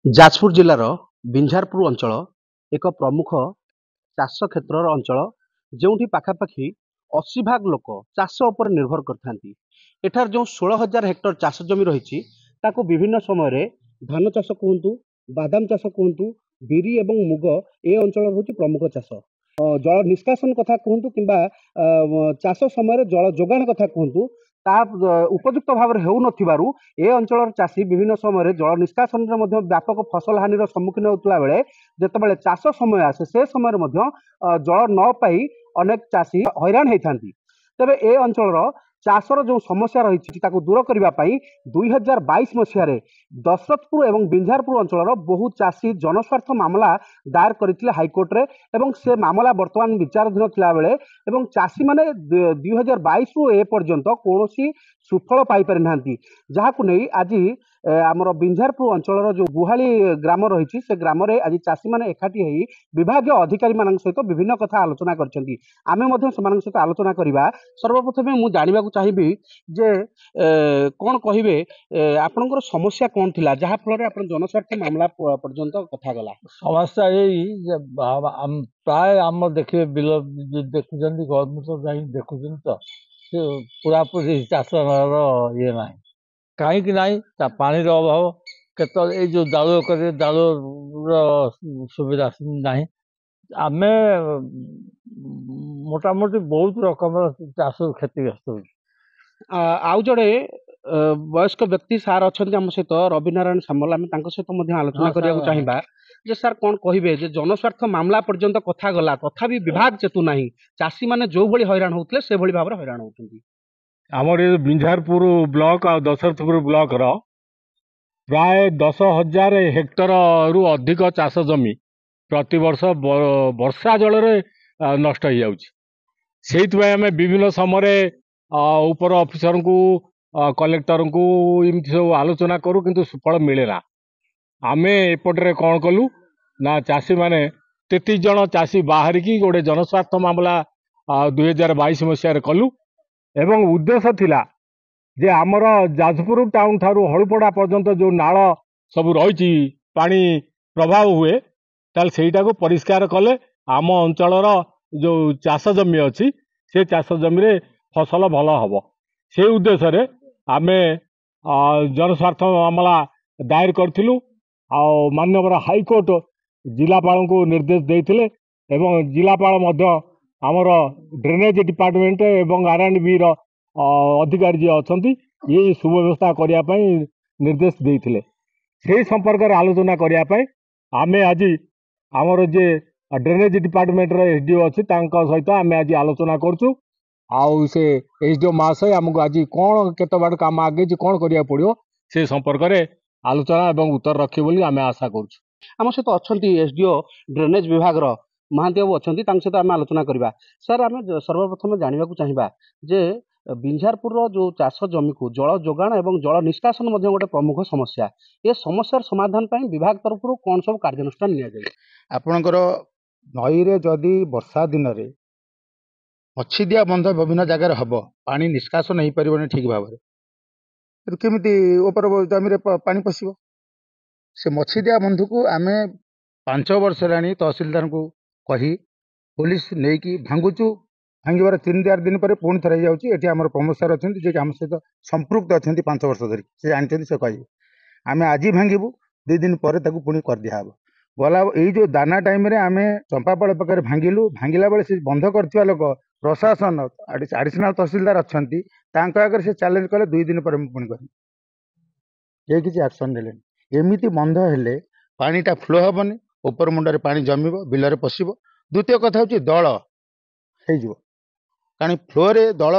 ଯାଜପୁର ଜିଲ୍ଲାର ବିଞ୍ଝାରପୁର ଅଞ୍ଚଳ ଏକ ପ୍ରମୁଖ ଚାଷ କ୍ଷେତ୍ରର ଅଞ୍ଚଳ, ଯେଉଁଠି ପାଖାପାଖି 80% ଲୋକ ଚାଷ ଉପରେ ନିର୍ଭର କରିଥାନ୍ତି। ଏଠାରେ ଯେଉଁ 16,000 ହେକ୍ଟର ଚାଷ ଜମି ରହିଛି, ତାକୁ ବିଭିନ୍ନ ସମୟରେ ଧାନ ଚାଷ କୁହନ୍ତୁ, ବାଦାମ ଚାଷ କୁହନ୍ତୁ, ବିରି ଏବଂ ମୁଗ ଏ ଅଞ୍ଚଳର ହେଉଛି ପ୍ରମୁଖ ଚାଷ। ଜଳ ନିଷ୍କାସନ କଥା କୁହନ୍ତୁ କିମ୍ବା ଚାଷ ସମୟରେ ଜଳ ଯୋଗାଣ କଥା କୁହନ୍ତୁ, ତାହା ଉପଯୁକ୍ତ ଭାବରେ ହେଉନଥିବାରୁ ଏ ଅଞ୍ଚଳର ଚାଷୀ ବିଭିନ୍ନ ସମୟରେ ଜଳ ନିଷ୍କାସନରେ ମଧ୍ୟ ବ୍ୟାପକ ଫସଲ ହାନିର ସମ୍ମୁଖୀନ ହେଉଥିବା ବେଳେ ଯେତେବେଳେ ଚାଷ ସମୟ ଆସେ ସେ ସମୟରେ ମଧ୍ୟ ଜଳ ନ ପାଇ ଅନେକ ଚାଷୀ ହଇରାଣ ହେଇଥାନ୍ତି। ତେବେ ଏ ଅଞ୍ଚଳର ଚାଷର ଯେଉଁ ସମସ୍ୟା ରହିଛି ତାକୁ ଦୂର କରିବା ପାଇଁ 2022 ମସିହାରେ ଦଶରଥପୁର ଏବଂ ବିଞ୍ଝାରପୁର ଅଞ୍ଚଳର ବହୁ ଚାଷୀ ଜନସ୍ୱାର୍ଥ ମାମଲା ଦାୟର କରିଥିଲେ ହାଇକୋର୍ଟରେ ଏବଂ ସେ ମାମଲା ବର୍ତ୍ତମାନ ବିଚାରାଧୀନ ଥିଲାବେଳେ ଏବଂ ଚାଷୀମାନେ 2022ରୁ ଏ ପର୍ଯ୍ୟନ୍ତ କୌଣସି ସୁଫଳ ପାଇପାରିନାହାନ୍ତି, ଯାହାକୁ ନେଇ ଆଜି ଆମର ବିଞ୍ଝାରପୁର ଅଞ୍ଚଳର ଯେଉଁ ଗୁହାଳି ଗ୍ରାମ ରହିଛି ସେ ଗ୍ରାମରେ ଆଜି ଚାଷୀମାନେ ଏକାଠି ହୋଇ ବିଭାଗୀୟ ଅଧିକାରୀମାନଙ୍କ ସହିତ ବିଭିନ୍ନ କଥା ଆଲୋଚନା କରିଛନ୍ତି। ଆମେ ମଧ୍ୟ ସେମାନଙ୍କ ସହିତ ଆଲୋଚନା କରିବା। ସର୍ବପ୍ରଥମେ ମୁଁ ଜାଣିବାକୁ ଚାହିଁବି ଯେ କ'ଣ କହିବେ, ଆପଣଙ୍କର ସମସ୍ୟା କ'ଣ ଥିଲା ଯାହାଫଳରେ ଆପଣ ଜନସ୍ୱାର୍ଥ ମାମଲା ପର୍ଯ୍ୟନ୍ତ କଥା ଗଲା? ସମସ୍ୟା ଏଇ ଯେ ପ୍ରାୟ ଆମର ଦେଖିବେ ବିଲ ଦେଖୁଛନ୍ତି, ଗଭର୍ଣ୍ଣମେଣ୍ଟ ତ ଯାଇ ଦେଖୁଛନ୍ତି, ତ ସେ ପୁରାପୁରି ଚାଷର ଇଏ ନାହିଁ। କାହିଁକି ନାହିଁ? ତା ପାଣିର ଅଭାବ, କେତେବେଳେ ଏଇ ଯେଉଁ ଦାଳୁଅ କରିବେ ଦାଳୁଅର ସୁବିଧା ନାହିଁ। ଆମେ ମୋଟାମୋଟି ବହୁତ ରକମର ଚାଷ କ୍ଷତିଗ୍ରସ୍ତ ହେଉଛି। ଆଉ ଜଣେ ବୟସ୍କ ବ୍ୟକ୍ତି ସାର୍ ଅଛନ୍ତି ଆମ ସହିତ, ରବିନାରାୟଣ ସାମଲ, ଆମେ ତାଙ୍କ ସହିତ ମଧ୍ୟ ଆଲୋଚନା କରିବାକୁ ଚାହିଁବା ଯେ ସାର୍ କ'ଣ କହିବେ ଯେ ଜନସ୍ୱାର୍ଥ ମାମଲା ପର୍ଯ୍ୟନ୍ତ କଥା ଗଲା ତଥାପି ବିଭାଗ ଚେତୁ ନାହିଁ, ଚାଷୀମାନେ ଯୋଉଭଳି ହଇରାଣ ହଉଥିଲେ ସେଭଳି ଭାବରେ ହଇରାଣ ହଉଛନ୍ତି। ଆମର ଏ ବିଞ୍ଝାରପୁର ବ୍ଲକ ଆଉ ଦଶରଥପୁର ବ୍ଲକର ପ୍ରାୟ 10,000 ହେକ୍ଟରରୁ ଅଧିକ ଚାଷ ଜମି ପ୍ରତିବର୍ଷ ବର୍ଷା ଜଳରେ ନଷ୍ଟ ହେଇଯାଉଛି। ସେଇଥିପାଇଁ ଆମେ ବିଭିନ୍ନ ସମୟରେ ଉପର ଅଫିସରଙ୍କୁ, କଲେକ୍ଟରଙ୍କୁ ଏମିତି ସବୁ ଆଲୋଚନା କରୁ, କିନ୍ତୁ ସୁଫଳ ମିଳେ ନା। ଆମେ ଏପଟରେ କ'ଣ କଲୁ ନା, ଚାଷୀମାନେ 33 ଜଣ ଚାଷୀ ବାହାରିକି ଗୋଟେ ଜନସ୍ୱାର୍ଥ ମାମଲା 2022 ମସିହାରେ କଲୁ ଏବଂ ଉଦ୍ଦେଶ୍ୟ ଥିଲା ଯେ ଆମର ଯାଜପୁର ଟାଉନ ଠାରୁ ହଳୁପଡ଼ା ପର୍ଯ୍ୟନ୍ତ ଯେଉଁ ନାଳ ସବୁ ରହିଛି ପାଣି ପ୍ରବାହ ହୁଏ, ତାହେଲେ ସେଇଟାକୁ ପରିଷ୍କାର କଲେ ଆମ ଅଞ୍ଚଳର ଯେଉଁ ଚାଷ ଜମି ଅଛି ସେ ଚାଷ ଜମିରେ ଫସଲ ଭଲ ହେବ। ସେଇ ଉଦ୍ଦେଶ୍ୟରେ ଆମେ ଜନସ୍ୱାର୍ଥ ମାମଲା ଦାୟର କରିଥିଲୁ। ଆଉ ମାନ୍ୟବର ହାଇକୋର୍ଟ ଜିଲ୍ଲାପାଳଙ୍କୁ ନିର୍ଦ୍ଦେଶ ଦେଇଥିଲେ ଏବଂ ଜିଲ୍ଲାପାଳ ମଧ୍ୟ ଆମର ଡ୍ରେନେଜ ଡିପାର୍ଟମେଣ୍ଟ ଏବଂ R&Bର ଅଧିକାରୀ ଯିଏ ଅଛନ୍ତି ଇଏ ସୁବ୍ୟବସ୍ଥା କରିବା ପାଇଁ ନିର୍ଦ୍ଦେଶ ଦେଇଥିଲେ। ସେହି ସମ୍ପର୍କରେ ଆଲୋଚନା କରିବା ପାଇଁ ଆମେ ଆଜି ଆମର ଯେ ଡ୍ରେନେଜ ଡିପାର୍ଟମେଣ୍ଟର SDO ଅଛି ତାଙ୍କ ସହିତ ଆମେ ଆଜି ଆଲୋଚନା କରୁଛୁ। ଆଉ ସେ SDO ମହାଶୟ ଆମକୁ ଆଜି କ'ଣ କେତେ ବାଟ କାମ ଆଗେଇଛି, କ'ଣ କରିବାକୁ ପଡ଼ିବ ସେ ସମ୍ପର୍କରେ ଆଲୋଚନା ଏବଂ ଉତ୍ତର ରଖିବେ ବୋଲି ଆମେ ଆଶା କରୁଛୁ। ଆମ ସହିତ ଅଛନ୍ତି SDO ଡ୍ରେନେଜ ବିଭାଗର ମହାନ୍ତି ବାବୁ ଅଛନ୍ତି, ତାଙ୍କ ସହିତ ଆମେ ଆଲୋଚନା କରିବା। ସାର୍, ଆମେ ସର୍ବପ୍ରଥମେ ଜାଣିବାକୁ ଚାହିଁବା ଯେ ବିଞ୍ଝାରପୁରର ଯେଉଁ ଚାଷ ଜମିକୁ ଜଳ ଯୋଗାଣ ଏବଂ ଜଳ ନିଷ୍କାସନ ମଧ୍ୟ ଗୋଟେ ପ୍ରମୁଖ ସମସ୍ୟା, ଏ ସମସ୍ୟାର ସମାଧାନ ପାଇଁ ବିଭାଗ ତରଫରୁ କ'ଣ ସବୁ କାର୍ଯ୍ୟାନୁଷ୍ଠାନ ନିଆଯାଏ? ଆପଣଙ୍କର ନଈରେ ଯଦି ବର୍ଷା ଦିନରେ ମଛିଦିଆ ବନ୍ଧ ବିଭିନ୍ନ ଜାଗାରେ ହେବ, ପାଣି ନିଷ୍କାସନ ହେଇପାରିବନି ଠିକ୍ ଭାବରେ, କେମିତି ଉପର ଜମିରେ ପାଣି ପଶିବ? ସେ ମଛିଦିଆ ବନ୍ଧକୁ ଆମେ 5 ବର୍ଷ ହେଲାଣି ତହସିଲଦାରଙ୍କୁ କହି ପୋଲିସ ନେଇକି ଭାଙ୍ଗୁଛୁ। ଭାଙ୍ଗିବାର 3-4 ଦିନ ପରେ ପୁଣି ଥରେ ହେଇଯାଉଛି। ଏଠି ଆମର ପ୍ରମୋଦ ସାର୍ ଅଛନ୍ତି, ଯିଏକି ଆମ ସହିତ ସମ୍ପୃକ୍ତ ଅଛନ୍ତି 5 ବର୍ଷ ଧରି, ସେ ଜାଣିଛନ୍ତି, ସେ କହିବେ। ଆମେ ଆଜି ଭାଙ୍ଗିବୁ, 2 ଦିନ ପରେ ତାକୁ ପୁଣି କରିଦିଆହେବ। ଗଲା ଏଇ ଯେଉଁ ଦାନା ଟାଇମ୍ରେ ଆମେ ଚମ୍ପାପାଳ ପାଖରେ ଭାଙ୍ଗିଲୁ, ଭାଙ୍ଗିଲା ବେଳେ ସେ ବନ୍ଧ କରିଥିବା ଲୋକ ପ୍ରଶାସନ ଆଡ଼ିସନାଲ ତହସିଲଦାର ଅଛନ୍ତି, ତାଙ୍କ ଆଗରେ ସେ ଚ୍ୟାଲେଞ୍ଜ କଲେ 2 ଦିନ ପରେ ମୁଁ ପୁଣି କରିବି, କେହି କିଛି ଆକ୍ସନ୍ ନେଲେନି। ଏମିତି ବନ୍ଧ ହେଲେ ପାଣିଟା ଫ୍ଲୋ ହେବନି, ଉପର ମୁଣ୍ଡରେ ପାଣି ଜମିବ, ବିଲରେ ପଶିବ। ଦ୍ୱିତୀୟ କଥା ହେଉଛି ଦଳ ହେଇଯିବ, କାରଣ ଫ୍ଲୋରେ ଦଳ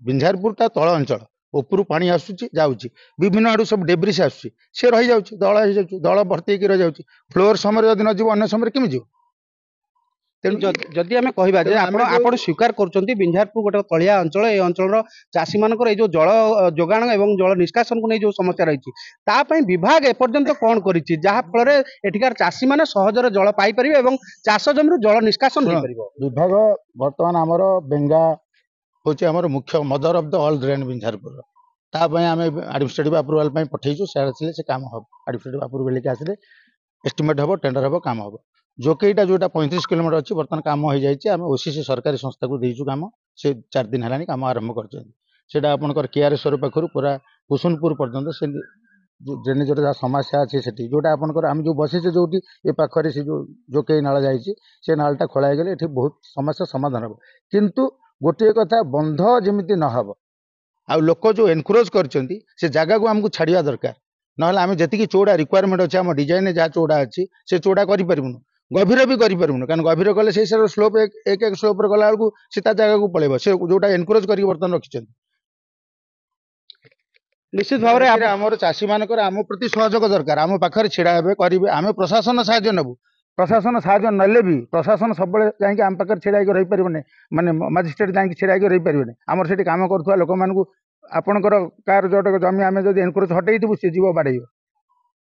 ବିଞ୍ଝାରପୁରଟା ତଳ ଅଞ୍ଚଳ, ଉପରୁ ପାଣି ଆସୁଛି ଯାଉଛି, ବିଭିନ୍ନ ଆଡ଼ୁ ସବୁ ଡେବ୍ରିସ୍ ଆସୁଛି, ସେ ରହିଯାଉଛି, ଦଳ ହେଇଯାଉଛି, ଦଳ ଭର୍ତ୍ତି ହେଇକି ରହିଯାଉଛି। ଫ୍ଲୋର ସମୟରେ ଯଦି ନ ଯିବ ଅନ୍ୟ ସମୟରେ କେମିତି ଯିବ? ତେଣୁ ଯଦି ଆମେ କହିବା ଯେ ଆପଣ ସ୍ୱୀକାର କରୁଛନ୍ତି ବିଞ୍ଝାରପୁର ଗୋଟେ ତଳିଆ ଅଞ୍ଚଳ, ଏ ଅଞ୍ଚଳର ଚାଷୀମାନଙ୍କର ଏଇ ଯେଉଁ ଜଳ ଯୋଗାଣ ଏବଂ ଜଳ ନିଷ୍କାସନକୁ ନେଇ ଯେଉଁ ସମସ୍ୟା ରହିଛି, ତା ପାଇଁ ବିଭାଗ ଏପର୍ଯ୍ୟନ୍ତ କ'ଣ କରିଛି ଯାହାଫଳରେ ଏଠିକାର ଚାଷୀମାନେ ସହଜରେ ଜଳ ପାଇପାରିବେ ଏବଂ ଚାଷ ଜମିରୁ ଜଳ ନିଷ୍କାସନ ହୋଇପାରିବ? ବିଭାଗ ବର୍ତ୍ତମାନ ଆମର ବେଙ୍ଗା ହେଉଛି ଆମର ମୁଖ୍ୟ mother of the all drain ବିଞ୍ଝାରପୁରର, तापाई आम आडमिनिस्ट्रेटिव अप्रुवाल पठेचु से आसिले से काम हम आडमिनिस्ट्रेटिव अप्रुवाल लेके आसिले एस्टिमेट हम टेंडर हम काम हम जोकईटा जोटा 35 किलोमीटर अच्छी बर्तमान काम हो जाए आम ओसीसी सरकारी संस्था को देचु काम से 4 दिन है काम आरंभ कर आपंकर केआरएसर पाखर पूरा कुसुनपुर पर्यटन से ड्रेनेज जहाँ समस्या अच्छे से जोटा आपंकर आम जो बसीचे जो ये पाखे से जो कई नाला जा नालटा खोल गले बहुत समस्या समाधान हम किंतु गोटे कथा बंध जमी नहब आ लोक जो एनकरेज कर जगह को आमको छाड़ा दरकार ना आम जी चौड़ा रिक्वायरमेंट अच्छे आम डिजाइन जहाँ चौड़ा अच्छी से चौड़ा करूँ गभीर भी करूँ कारण गभीर कले से स्लोप एक स्लोप गला बेलू से जगह को पड़े से जोटा एनकरेज कर बर्तमान रखिंट निश्चित भाव में आमर चाषी मान आम प्रति सहयोग दरकार आम पाखे छिड़ा हे करेंगे आम प्रशासन साहाय्य नेबू प्रशासन साहाय्य नले भी प्रशासन सब जाकि आम पाखे छिड़ा रही पारे माने मजिस्ट्रेट जाकि छिड़ा रही पारे आमर से कम करुवा लोक मान आपणकर कार जो जमी आम जो एनकरेज हटेबू सी जीव बाड़े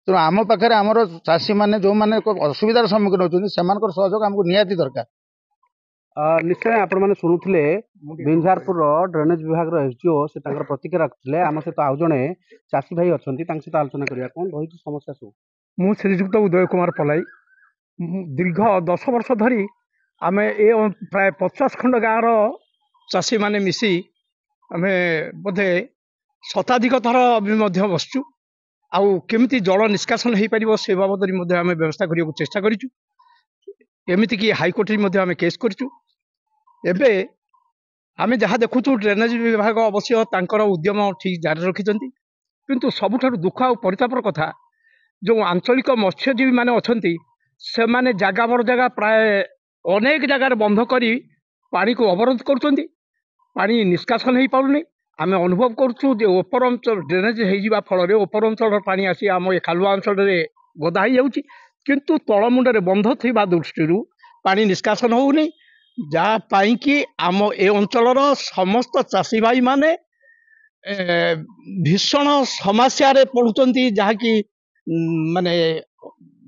तेणु आम पाखे आमर चाषी मैंने जो मैंने असुविधार सम्मुखीन होती सहयोग आमको निहाती दरकार निश्चय आपण मैंने शुणुले बिंझारपुर ड्रेनेज विभाग एसडीओ से प्रतिक्रिया रखते आम सहित आउ जड़े चाषी भाई अच्छा सहित आलोचना करा कौन रही समस्या सब मु श्रीजुक्त उदय कुमार पलाई दीर्घ 10 वर्ष धरी आम ए प्राय 50 खंड गाँव चाषी मैंने मिसी आम बोधे शताधिक थर बसचु आउ केमिति जल निष्कासन हो पार से बाबद आम व्यवस्था करने चेष्टा करूँ एमती कि हाईकोर्ट में केस करूँ एबे आम जहाँ देखु ड्रेनेज विभाग अवश्य तांकर उद्यम ठीक जारी रखिंट किंतु सबुठारु दुख और परितापर कथा जो आंचलिक मत्स्यजीवी माने अछंती से माने जगह बर जगह प्राय अनेक जगार बंध करी पानी को अवरोध करुछंती पानी निष्कासन हो पारुनी आम अनुभव करुछु जे ओपर अंचल ड्रेनेज हो फल ओपर अंचल पानी आसी आम ए खालुआ अंचल गदा हो जाउची किंतु तलमुंडे बंध थिबा दृष्टि पानी निष्कासन होउनी जहाँ कि आम ए अंचल समस्त चाषी भाई माने भीषण समस्या पड़ुचंती जहाँ कि माने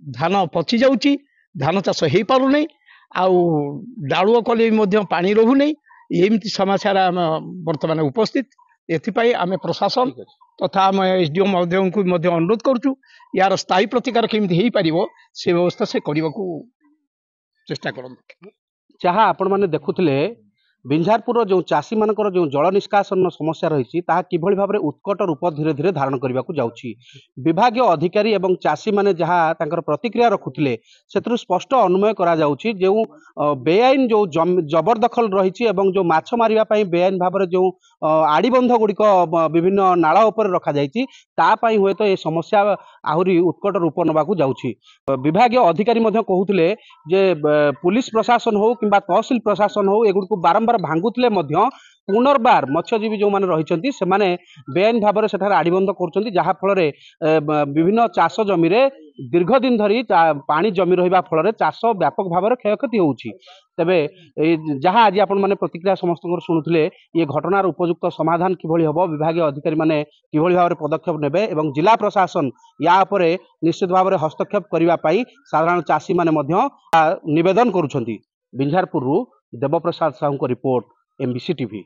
धान पचि जाउची धान चाष हो पारुनी आउ डालुओ कले पानी रहुनी एमती समस्या आम बर्तमान उपस्थित एथिपाई आम प्रशासन तथा आम एसडीओ महोदय को अनुरोध करुचु यार स्थायी प्रतिकार केमती हो पार से व्यवस्था से करने को चेष्टा करते जहाँ आपण मैंने देखुले बिंझारपुर जो चाषी मानकर जो जल निष्कासन समस्या रही किभली भाव में उत्कट रूप धीरे धीरे धारण करने को जाउछि विभाग अधिकारी एवं चाषी माने जहाँ तांकर प्रतिक्रिया रखुले से स्पष्ट अनुमय करा जाउछि जो बेआईन जो जबरदखल रही जो माछ मारिबा पई बेआईन भाव में जो आड़ीबंध गुड़िक विभिन्न नाल उपर रखा जाइछि तापाई हुए तो ये समस्या आहुरी उत्कट रूप नबाकू जाउछि विभाग अधिकारी मध्य कहूथिले जे पुलिस प्रशासन हो किंबा तहसिल प्रशासन हो एगुड़ बारंबार भांगुले पुनर्बार मत्स्यजीवी जो मैंने रही से बेआईन भाव में सेठार आड़ीबंध कर जहाँ फल विभिन्न चाष जमी दीर्घ दिन धरी पानी जमी रहा फल चाष व्यापक भाव में क्षयक्षति होउछि तेबे जहाँ आज आपण मैंने प्रतिक्रिया समस्त शुणुले ये घटनार उपयुक्त समाधान किभली हबो विभाग अधिकारी माने किभली भाव में पदक्षेप नेबे एवं जिला प्रशासन या उपरे निश्चित भाव में हस्तक्षेप करबा पई साधारण चाषी माने मध्य निवेदन करुछंती बिंझारपुर देवप्रसाद साहू को रिपोर्ट एमबीसी टीवी।